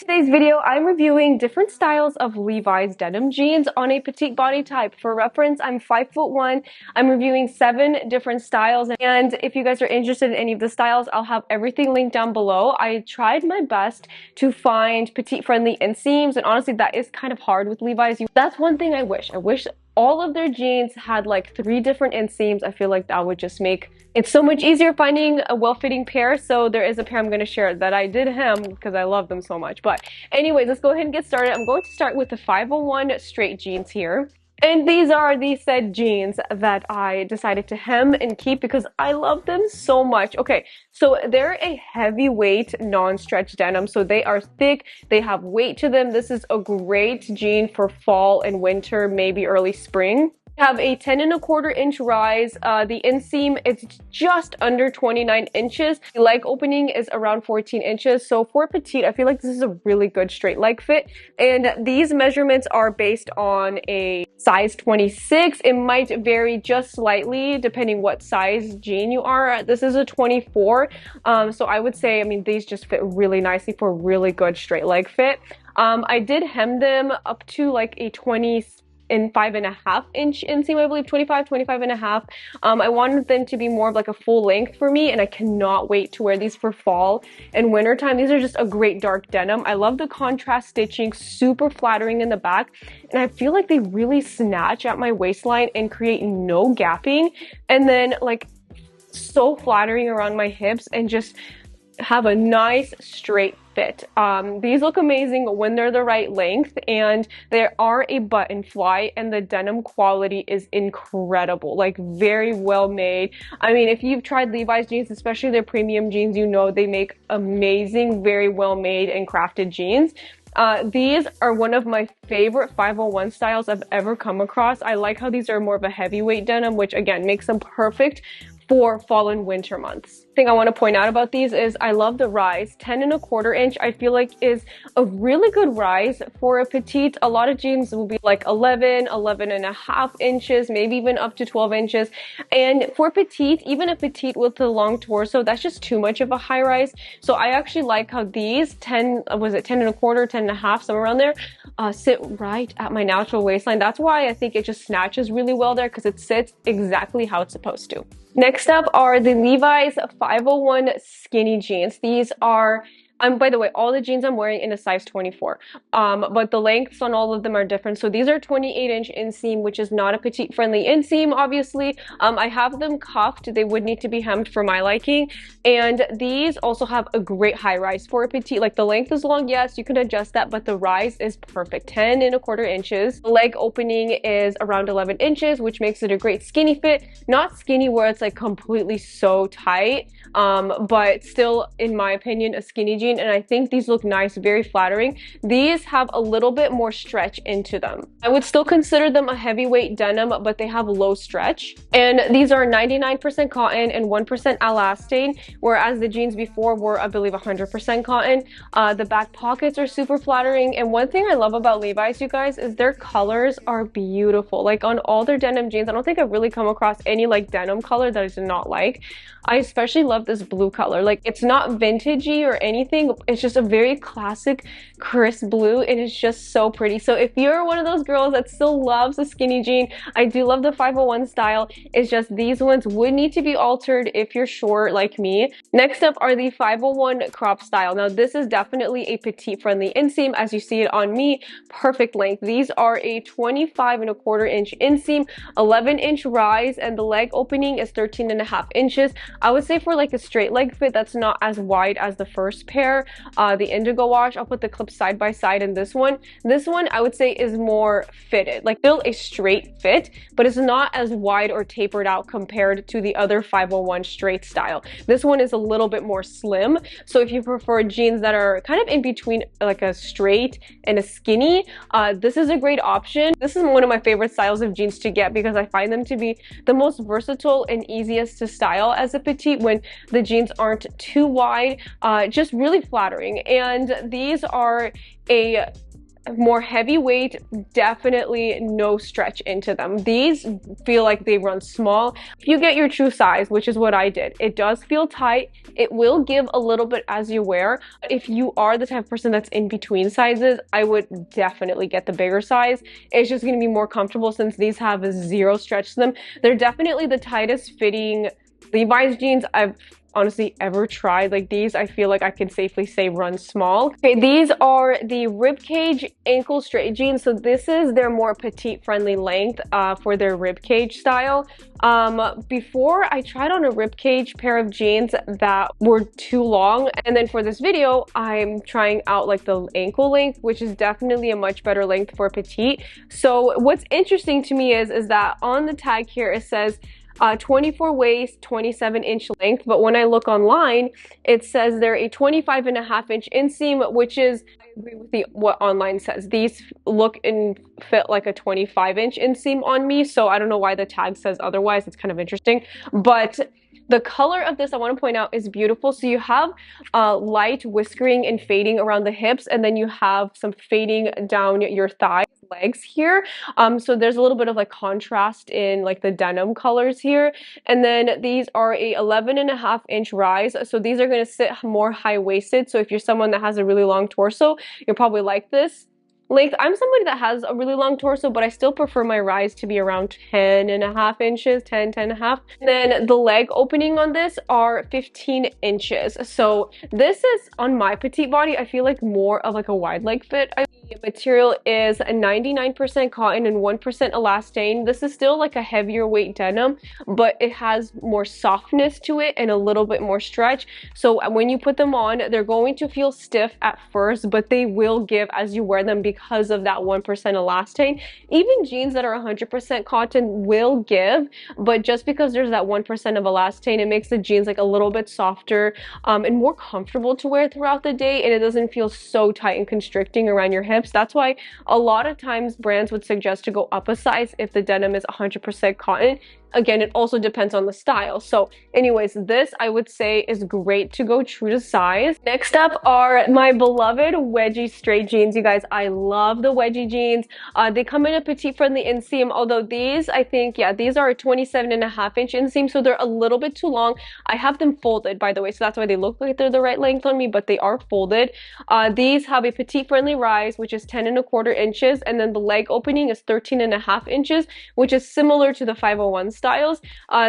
today's video, I'm reviewing different styles of Levi's denim jeans on a petite body type. For reference, I'm 5'1". I'm reviewing 7 different styles, and if you guys are interested in any of the styles, I'll have everything linked down below. I tried my best to find petite friendly inseams, and honestly, that is kind of hard with Levi's. That's one thing I wish. I wish all of their jeans had like 3 different inseams. I feel like that would just make it so much easier finding a well-fitting pair. So there is a pair I'm going to share that I did hem because I love them so much. But anyways, let's go ahead and get started. I'm going to start with the 501 straight jeans here. And these are the said jeans that I decided to hem and keep because I love them so much. Okay, so they're a heavyweight non-stretch denim, so they are thick, they have weight to them. This is a great jean for fall and winter, maybe early spring. Have a 10 1/4 inch rise. The inseam is just under 29 inches. The leg opening is around 14 inches. So for petite, I feel like this is a really good straight leg fit. And these measurements are based on a size 26. It might vary just slightly depending what size jean you are. This is a 24. So I would say, I mean, these just fit really nicely for a really good straight leg fit. I did hem them up to like a 25.5 inch inseam, I believe, 25.5. I wanted them to be more of like a full length for me, and I cannot wait to wear these for fall and winter time. These are just a great dark denim. I love the contrast stitching, super flattering in the back, and I feel like they really snatch at my waistline and create no gapping, and then like so flattering around my hips and just have a nice straight fit. These look amazing when they're the right length, and they are a button fly, and the denim quality is incredible, like very well made. I mean, if you've tried Levi's jeans, especially their premium jeans, you know they make amazing, very well made and crafted jeans. These are one of my favorite 501 styles I've ever come across. I like how these are more of a heavyweight denim, which again makes them perfect for fall and winter months. Thing I want to point out about these is I love the rise. 10 1/4 inch I feel like is a really good rise for a petite. A lot of jeans will be like 11.5 inches, maybe even up to 12 inches. And for petite, even a petite with a long torso, that's just too much of a high rise. So I actually like how these 10 1/4, 10.5, somewhere around there, sit right at my natural waistline. That's why I think it just snatches really well there, because it sits exactly how it's supposed to. Next up are the Levi's 501 skinny jeans. These are, by the way, all the jeans I'm wearing in a size 24, but the lengths on all of them are different. So these are 28 inch inseam, which is not a petite friendly inseam, obviously. I have them cuffed. They would need to be hemmed for my liking. And these also have a great high rise for a petite. Like the length is long, yes, you can adjust that, but the rise is perfect, 10 1/4 inches. The leg opening is around 11 inches, which makes it a great skinny fit. Not skinny where it's like completely so tight, but still, in my opinion, a skinny jean. And I think these look nice, very flattering. These have a little bit more stretch into them. I would still consider them a heavyweight denim, but they have low stretch. And these are 99% cotton and 1% elastane, whereas the jeans before were, I believe, 100% cotton. The back pockets are super flattering. And one thing I love about Levi's, you guys, is their colors are beautiful. Like on all their denim jeans, I don't think I've really come across any like denim color that I did not like. I especially love this blue color. Like, it's not vintagey or anything. It's just a very classic, crisp blue, and it's just so pretty. So if you're one of those girls that still loves a skinny jean, I do love the 501 style. It's just these ones would need to be altered if you're short like me. Next up are the 501 crop style. Now, this is definitely a petite friendly inseam, as you see it on me. Perfect length. These are a 25 1/4 inch inseam, 11 inch rise, and the leg opening is 13.5 inches. I would say for like a straight leg fit, that's not as wide as the first pair. The indigo wash, I'll put the clips side by side in this one. This one I would say is more fitted, like still a straight fit, but it's not as wide or tapered out compared to the other 501 straight style. This one is a little bit more slim. So if you prefer jeans that are kind of in between like a straight and a skinny, this is a great option. This is one of my favorite styles of jeans to get because I find them to be the most versatile and easiest to style as a petite when the jeans aren't too wide, just really flattering. And these are a more heavyweight, definitely no stretch into them. These feel like they run small. If you get your true size, which is what I did, it does feel tight. It will give a little bit as you wear. If you are the type of person that's in between sizes, I would definitely get the bigger size. It's just going to be more comfortable since these have a zero stretch to them. They're definitely the tightest fitting Levi's jeans I've honestly ever tried. Like these, I feel like I can safely say run small. Okay, these are the ribcage ankle straight jeans. So this is their more petite friendly length for their ribcage style. Before I tried on a ribcage pair of jeans that were too long, and then for this video I'm trying out like the ankle length, which is definitely a much better length for petite. So what's interesting to me is that on the tag here it says 24 waist, 27-inch length, but when I look online, it says they're a 25.5-inch inseam, which is, I agree with what online says. These look and fit like a 25-inch inseam on me, so I don't know why the tag says otherwise. It's kind of interesting, but the color of this, I want to point out, is beautiful. So you have light whiskering and fading around the hips, and then you have some fading down your thighs, legs here. So there's a little bit of like contrast in like the denim colors here. And then these are a 11.5-inch rise. So these are going to sit more high-waisted. So if you're someone that has a really long torso, you'll probably like this length. I'm somebody that has a really long torso, but I still prefer my rise to be around 10.5 inches, 10.5. And then the leg opening on this are 15 inches. So this is, on my petite body, I feel like more of like a wide leg fit. The material is 99% cotton and 1% elastane. This is still like a heavier weight denim, but it has more softness to it and a little bit more stretch. So when you put them on, they're going to feel stiff at first, but they will give as you wear them because of that 1% elastane. Even jeans that are 100% cotton will give, but just because there's that 1% of elastane, it makes the jeans like a little bit softer and more comfortable to wear throughout the day, and it doesn't feel so tight and constricting around your hips. That's why a lot of times brands would suggest to go up a size if the denim is 100% cotton. Again, it also depends on the style. So anyways, this I would say is great to go true to size. Next up are my beloved wedgie straight jeans. You guys, I love the wedgie jeans. They come in a petite friendly inseam, although these, I think, yeah, these are a 27.5-inch inseam, so they're a little bit too long. I have them folded, by the way, so that's why they look like they're the right length on me, but they are folded. These have a petite friendly rise, which is 10.25 inches, and then the leg opening is 13.5 inches, which is similar to the 501 styles.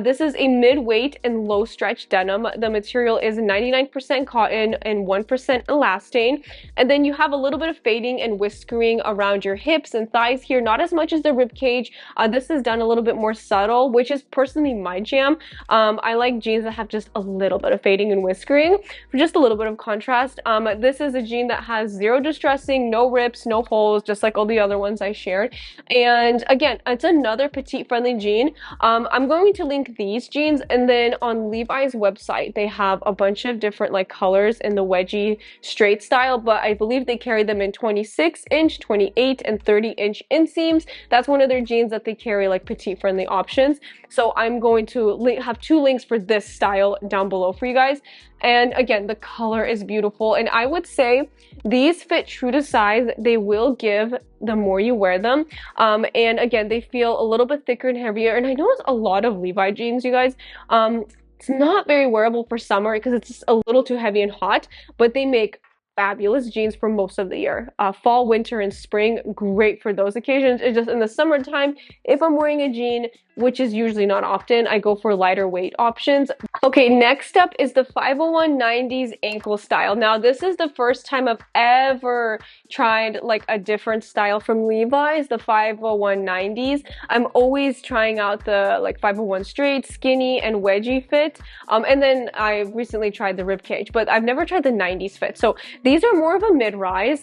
This is a mid-weight and low stretch denim. The material is 99% cotton and 1% elastane. And then you have a little bit of fading and whiskering around your hips and thighs here, not as much as the rib cage. This is done a little bit more subtle, which is personally my jam. I like jeans that have just a little bit of fading and whiskering for just a little bit of contrast. This is a jean that has zero distressing, no rips, no holes, just like all the other ones I shared. And again, it's another petite friendly jean. I'm going to link these jeans, and then on Levi's website they have a bunch of different like colors in the wedgie straight style, but I believe they carry them in 26-inch, 28 and 30-inch inseams. That's one of their jeans that they carry like petite friendly options. So I'm going to have two links for this style down below for you guys. And again, the color is beautiful, and I would say these fit true to size. They will give the more you wear them. And again, they feel a little bit thicker and heavier. And I notice a lot of Levi jeans, you guys, it's not very wearable for summer because it's just a little too heavy and hot, but they make fabulous jeans for most of the year. Fall, winter, and spring, great for those occasions. It's just in the summertime, if I'm wearing a jean, which is usually not often, I go for lighter weight options. Okay, next up is the 501 90s ankle style. Now, this is the first time I've ever tried like a different style from Levi's, the 501 90s. I'm always trying out the like 501 straight, skinny, and wedgie fit. And then I recently tried the ribcage, but I've never tried the 90s fit. So these are more of a mid-rise.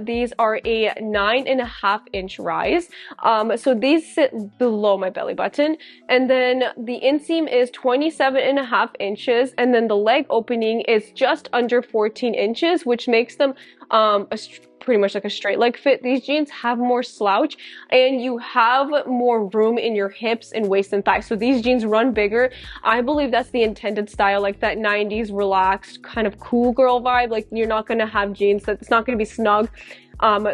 These are a 9.5-inch rise. So these sit below my belly button. And then the inseam is 27.5 inches, and then the leg opening is just under 14 inches, which makes them pretty much like a straight leg fit. These jeans have more slouch, and you have more room in your hips and waist and thighs. So these jeans run bigger. I believe that's the intended style, like that 90s relaxed kind of cool girl vibe. Like you're not gonna have jeans that it's not gonna be snug.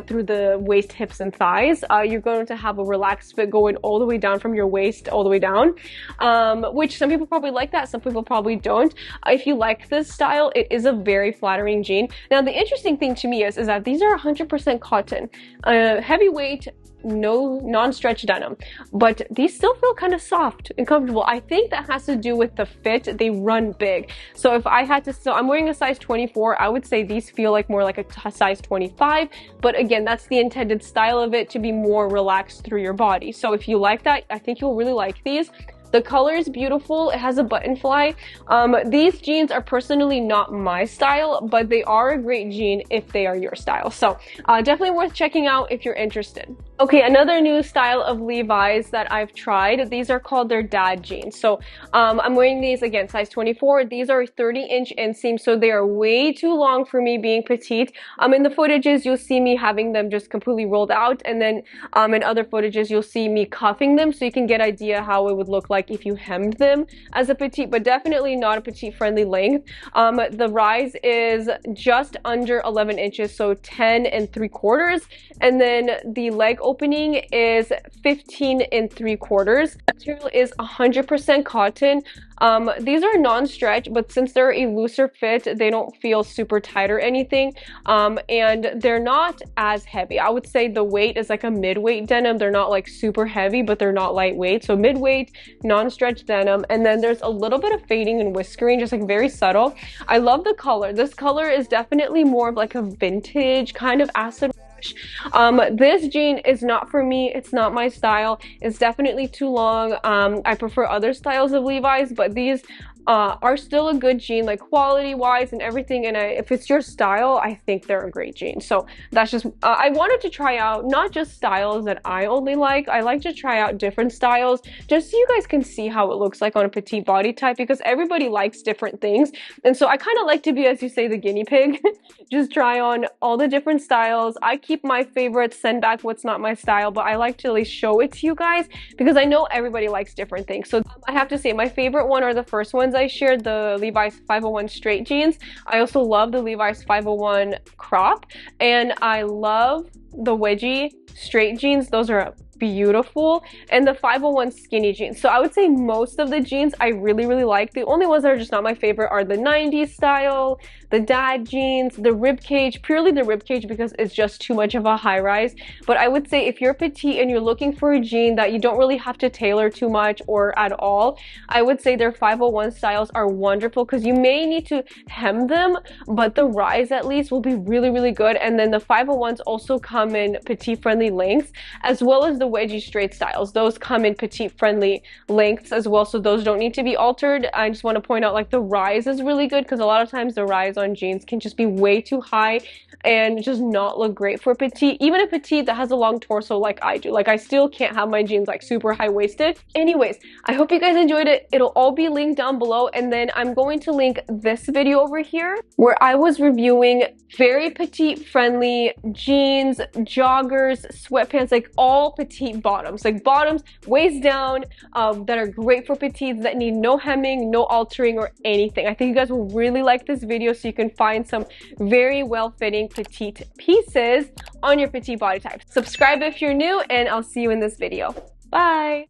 through the waist, hips, and thighs. You're going to have a relaxed fit going all the way down from your waist all the way down, which some people probably like that, some people probably don't. If you like this style, it is a very flattering jean. Now, the interesting thing to me is that these are 100% cotton, heavyweight, no non-stretch denim, but these still feel kind of soft and comfortable. I think that has to do with the fit. They run big. So if I had to, so I'm wearing a size 24, I would say these feel like more like a size 25, but again, that's the intended style of it, to be more relaxed through your body. So if you like that, I think you'll really like these. The color is beautiful. It has a button fly. These jeans are personally not my style, but they are a great jean if they are your style. So definitely worth checking out if you're interested. Okay, another new style of Levi's that I've tried. These are called their dad jeans. So I'm wearing these, again, size 24. These are 30-inch inseam, so they are way too long for me being petite. In the footages, you'll see me having them just completely rolled out, and then in other footages, you'll see me cuffing them, so you can get an idea how it would look like if you hemmed them as a petite, but definitely not a petite friendly length. The rise is just under 11 inches, so 10 3/4, and then the leg opening is 15 3/4. Material is 100% cotton. These are non-stretch, but since they're a looser fit, they don't feel super tight or anything, and they're not as heavy. I would say the weight is like a mid-weight denim. They're not like super heavy, but they're not lightweight. So mid-weight, non-stretch denim, and then there's a little bit of fading and whiskering, just like very subtle. I love the color. This color is definitely more of like a vintage kind of acid wash. This jean is not for me. It's not my style. It's definitely too long. I prefer other styles of Levi's, but these are still a good jean, like quality wise and everything, and if it's your style, I think they're a great jean. So that's just I wanted to try out not just styles that I only like. I like to try out different styles just so you guys can see how it looks like on a petite body type, because everybody likes different things, and so I kind of like to be, as you say, the guinea pig. Just try on all the different styles. I keep my favorites, send back what's not my style, but I like to at least show it to you guys because I know everybody likes different things. So I have to say my favorite one are the first ones I shared, the Levi's 501 straight jeans. I also love the Levi's 501 crop, and I love the wedgie straight jeans. Those are beautiful, and the 501 skinny jeans. So I would say most of the jeans I really like. The only ones that are just not my favorite are the 90s style, the dad jeans, the rib cage, purely the rib cage because it's just too much of a high rise. But I would say if you're petite and you're looking for a jean that you don't really have to tailor too much or at all, I would say their 501 styles are wonderful because you may need to hem them, but the rise at least will be really good. And then the 501s also come in petite friendly lengths, as well as the wedgie straight styles. Those come in petite friendly lengths as well, so those don't need to be altered. I just want to point out, like, the rise is really good because a lot of times the rise on jeans can just be way too high and just not look great for petite. Even a petite that has a long torso like I do, like I still can't have my jeans like super high-waisted. Anyways, I hope you guys enjoyed it. It'll all be linked down below, and then I'm going to link this video over here where I was reviewing very petite friendly jeans, joggers, sweatpants, like all petite bottoms, like bottoms waist down, that are great for petites, that need no hemming, no altering or anything. I think you guys will really like this video, so you can find some very well-fitting petite pieces on your petite body type. Subscribe if you're new, and I'll see you in this video. Bye!